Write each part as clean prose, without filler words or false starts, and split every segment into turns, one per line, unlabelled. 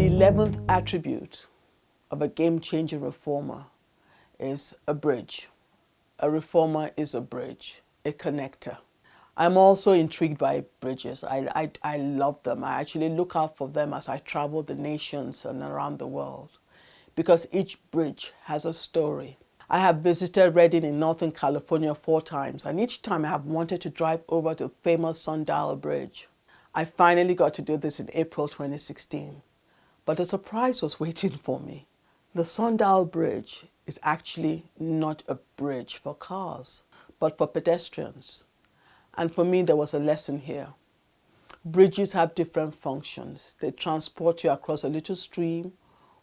The 11th attribute of a game-changing reformer is a bridge. A reformer is a bridge, a connector. I'm also intrigued by bridges. I love them. I actually look out for them as I travel the nations and around the world because each bridge has a story. I have visited Redding in Northern California 4 times, and each time I have wanted to drive over the famous Sundial Bridge. I finally got to do this in April 2016. But a surprise was waiting for me. The Sundial Bridge is actually not a bridge for cars, but for pedestrians. And for me, there was a lesson here. Bridges have different functions. They transport you across a little stream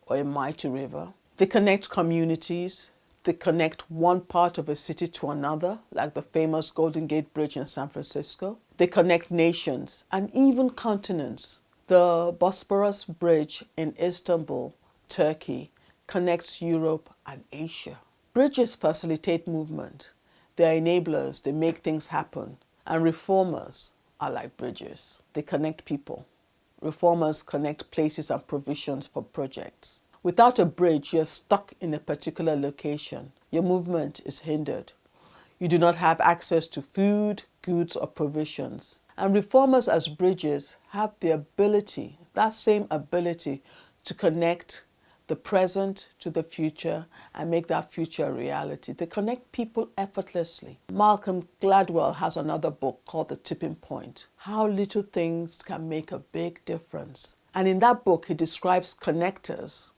or a mighty river. They connect communities. They connect one part of a city to another, like the famous Golden Gate Bridge in San Francisco. They connect nations and even continents. The Bosporus Bridge in Istanbul, Turkey, connects Europe and Asia. Bridges facilitate movement. They are enablers. They make things happen. And reformers are like bridges. They connect people. Reformers connect places and provisions for projects. Without a bridge, you're stuck in a particular location. Your movement is hindered. You do not have access to food, goods, or provisions. And reformers as bridges have the ability, that same ability, to connect the present to the future and make that future a reality. They connect people effortlessly. Malcolm Gladwell has another book called The Tipping Point, How Little Things Can Make a Big Difference. And in that book, he describes connectors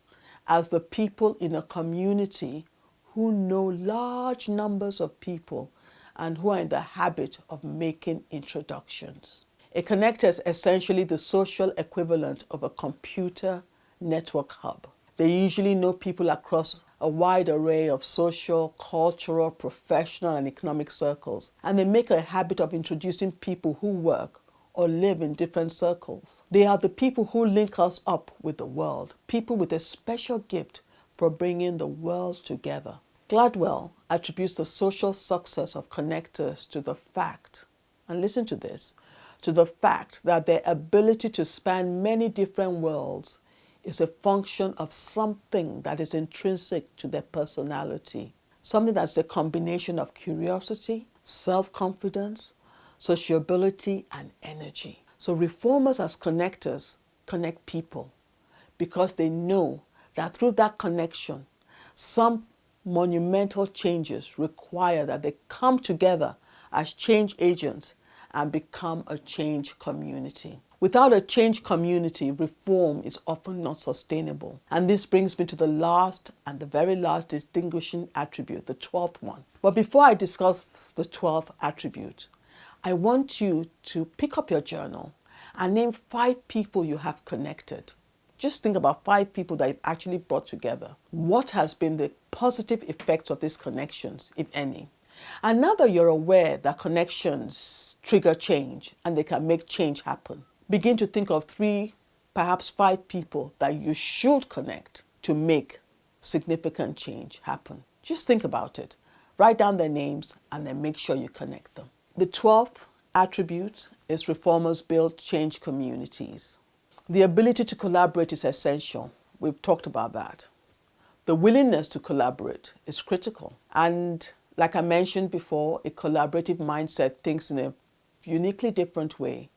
as the people in a community who know large numbers of people and who are in the habit of making introductions. A connector is essentially the social equivalent of a computer network hub. They usually know people across a wide array of social, cultural, professional, and economic circles, and they make a habit of introducing people who work or live in different circles. They are the people who link us up with the world, people with a special gift for bringing the world together. Gladwell attributes the social success of connectors to the fact, and listen to this, to the fact that their ability to span many different worlds is a function of something that is intrinsic to their personality, something that's a combination of curiosity, self-confidence, sociability, and energy. So reformers as connectors connect people because they know that through that connection, some monumental changes require that they come together as change agents and become a change community. Without a change community, reform is often not sustainable. And this brings me to the last and the very last distinguishing attribute, the 12th one. But before I discuss the 12th attribute, I want you to pick up your journal and name 5 people you have connected. Just think about 5 people that you've actually brought together. What has been the positive effects of these connections, if any? And now that you're aware that connections trigger change and they can make change happen, begin to think of 3, perhaps 5 people that you should connect to make significant change happen. Just think about it. Write down their names and then make sure you connect them. The 12th attribute is reformers build change communities. The ability to collaborate is essential. We've talked about that. The willingness to collaborate is critical. And like I mentioned before, a collaborative mindset thinks in a uniquely different way.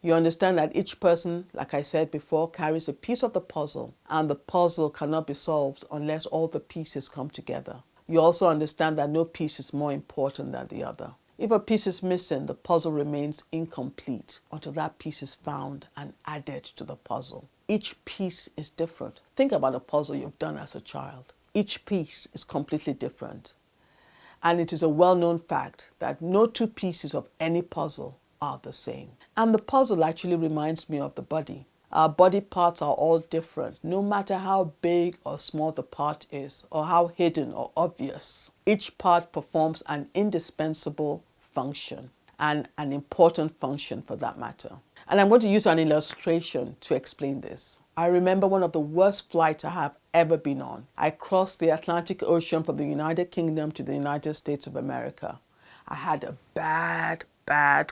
You understand that each person, like I said before, carries a piece of the puzzle, and the puzzle cannot be solved unless all the pieces come together. You also understand that no piece is more important than the other. If a piece is missing, the puzzle remains incomplete until that piece is found and added to the puzzle. Each piece is different. Think about a puzzle you've done as a child. Each piece is completely different. And it is a well-known fact that no 2 pieces of any puzzle are the same. And the puzzle actually reminds me of the body. Our body parts are all different, no matter how big or small the part is, or how hidden or obvious. Each part performs an indispensable function, and an important function for that matter. And I'm going to use an illustration to explain this. I remember one of the worst flights I have ever been on. I crossed the Atlantic Ocean from the United Kingdom to the United States of America. I had a bad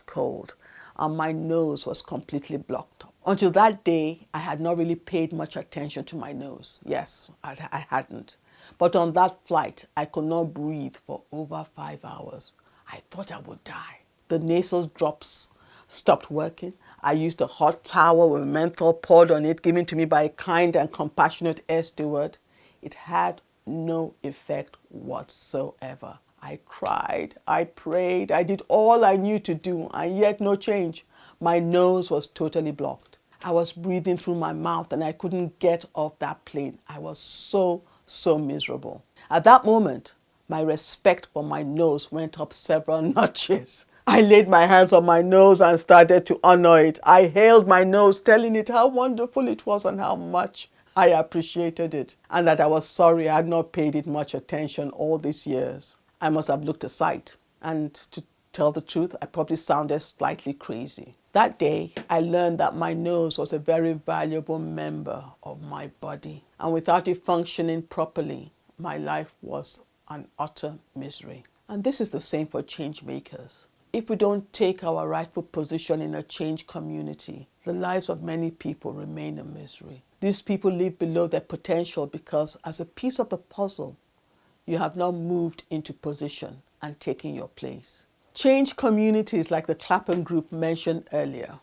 cold, and my nose was completely blocked Until that day, I had not really paid much attention to my nose. Yes, I hadn't. But on that flight, I could not breathe for over 5 hours. I thought I would die. The nasal drops stopped working. I used a hot towel with menthol poured on it, given to me by a kind and compassionate air steward. It had no effect whatsoever. I cried, I prayed, I did all I knew to do, and yet no change. My nose was totally blocked. I was breathing through my mouth and I couldn't get off that plane. I was so miserable. At that moment, my respect for my nose went up several notches. I laid my hands on my nose and started to honor it. I hailed my nose, telling it how wonderful it was and how much I appreciated it, and that I was sorry I had not paid it much attention all these years. I must have looked aside, and to tell the truth, I probably sounded slightly crazy. That day, I learned that my nose was a very valuable member of my body, and without it functioning properly, my life was an utter misery. And this is the same for change makers. If we don't take our rightful position in a change community, the lives of many people remain a misery. These people live below their potential because, as a piece of the puzzle, you have not moved into position and taken your place. Change communities like the Clapham group mentioned earlier.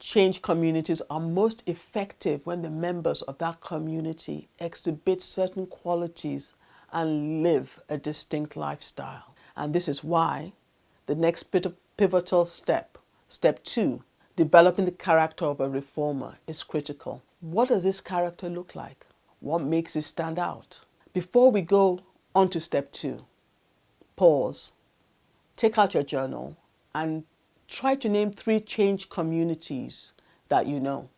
Change communities are most effective when the members of that community exhibit certain qualities and live a distinct lifestyle. And this is why the next pivotal step, step 2, developing the character of a reformer, is critical. What does this character look like? What makes it stand out? Before we go on to step 2, pause, take out your journal, and try to name 3 change communities that you know.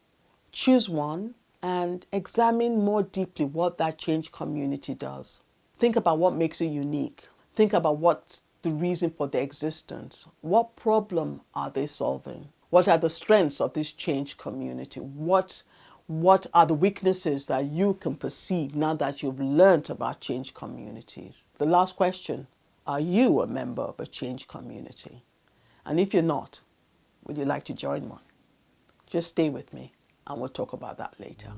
Choose one and examine more deeply what that change community does. Think about what makes it unique. Think about what's the reason for their existence. What problem are they solving? What are the strengths of this change community? What are the weaknesses that you can perceive now that you've learned about change communities? The last question, are you a member of a change community? And if you're not, would you like to join one? Just stay with me and we'll talk about that later.